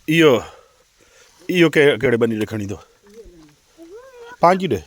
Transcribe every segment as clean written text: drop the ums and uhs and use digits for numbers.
इहो इहो कहिड़े बनी ॾे खणी थो पंहिंजी ॾे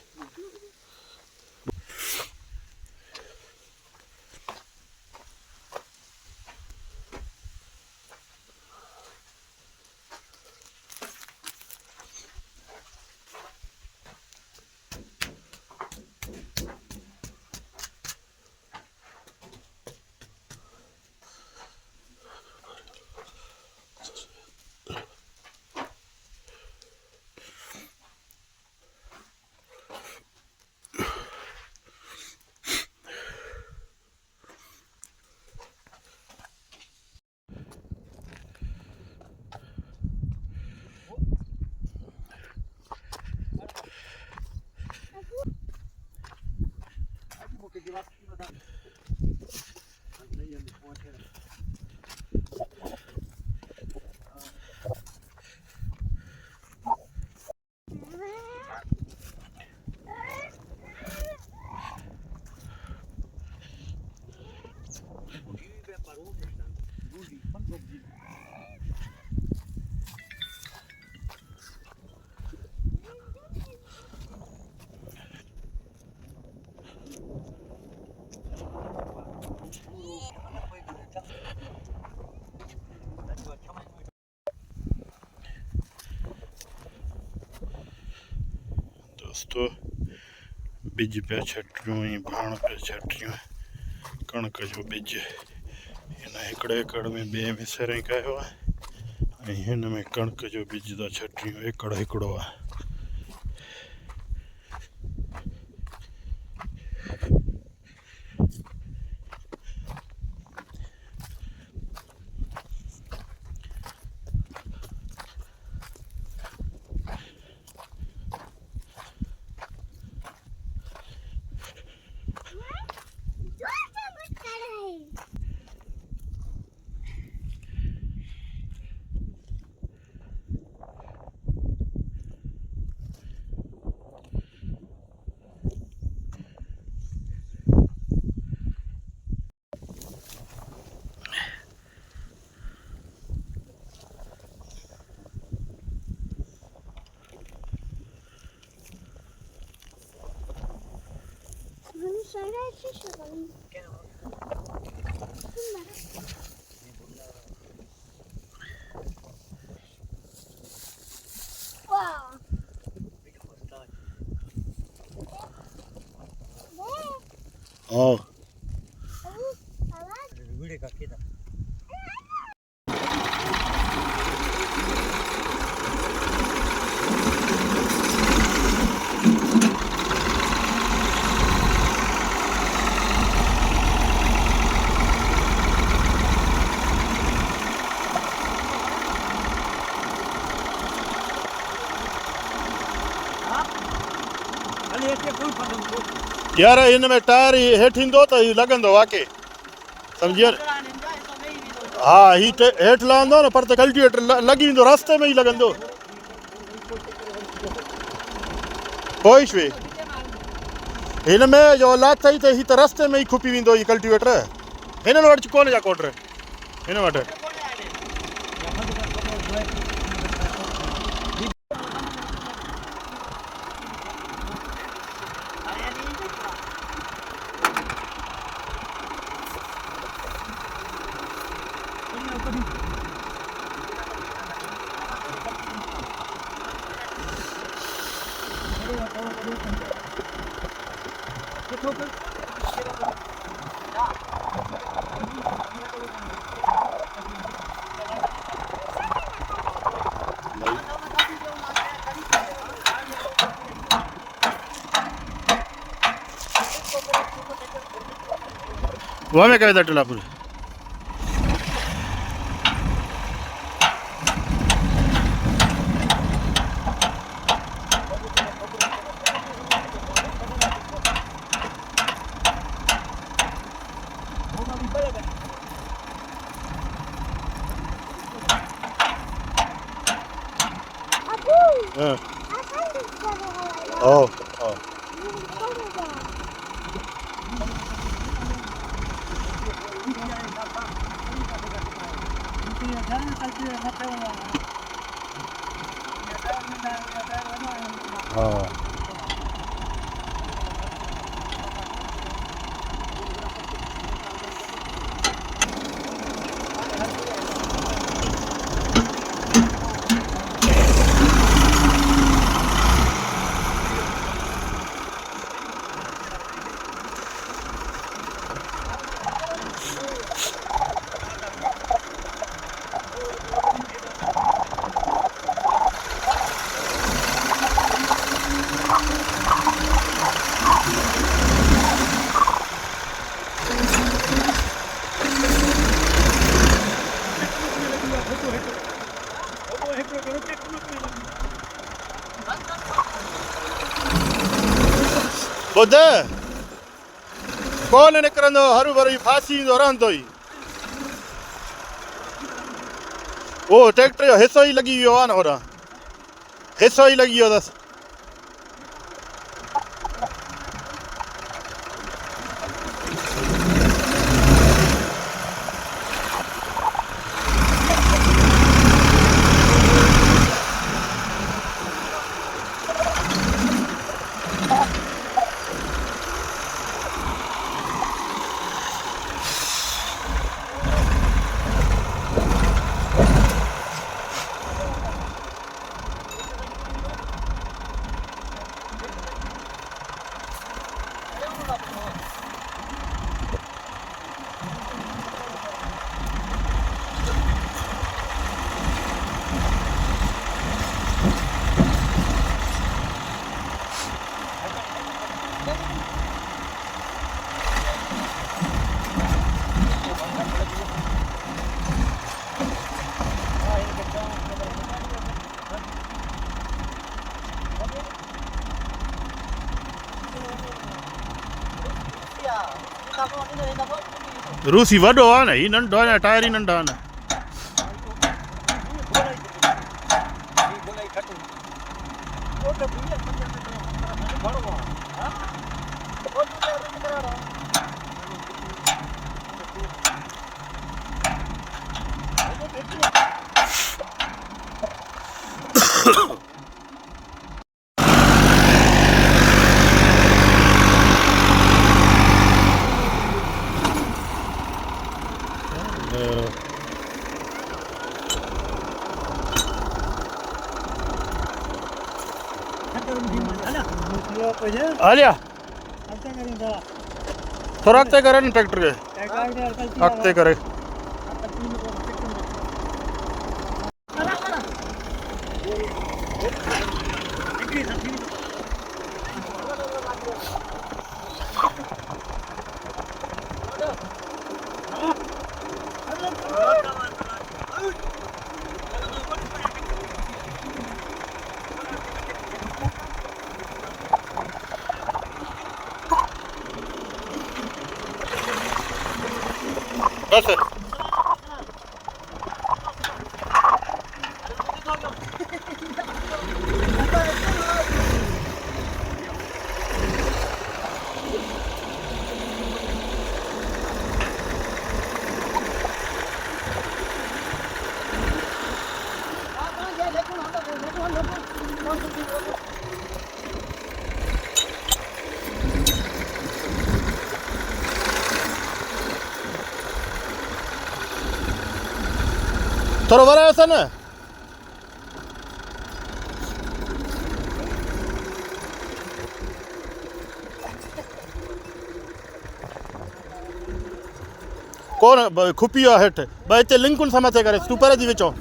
दोस्तों बिज पे छटियूं ऐं भाण पे छटियूं कणक जो बिज हिन हिकिड़े एकड़ में ॿिए में सरें कयो आहे ऐं हिन में कणक जो बिज था छटियूं एकड़ हिकिड़ो आहे हाँ यार इन में टायर हेठि ईंदो त लॻंदो वाक़ई सम्झी हा ही हेठि लहंदो न पर त कल्टीवेटर लॻी वेंदो रस्ते में ई लॻंदो पोइ छुए हिन में जो औलाद अथई त हीअ त रस्ते में ई खुपी वेंदो हीअ कल्टीवेटर हिननि वटि कोन जा कोटर हिन वटि वहाँ में क्या टलापुर Oh, oh. हाँ ॿुध कोन निकिरंदो हरू भरू फासी ईंदो रहंदो ई उहो ट्रैक्टर जो हिसो ई लॻी वियो आहे न होॾां हिसो ई लॻी वियो अथसि रूसी वॾो आहे न हीउ नंढो आहे न टायर ई नंढा आहिनि आलिया थोड़ा अॻिते करे न ट्रैक्टर खे अॻिते करे बस थोड़ा वरायो सा न कोन खुपी आहे हेठि ॿ हिते लिंकुनि सां मथे करे सुपर जी विचो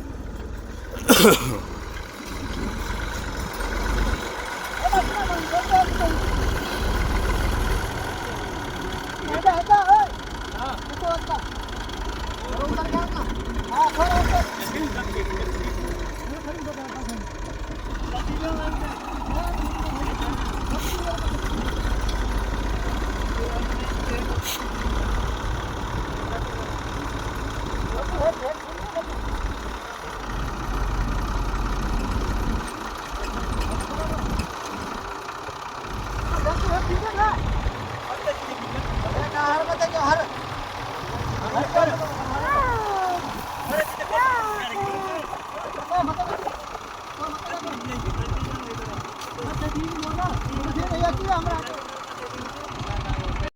देखिए हमरा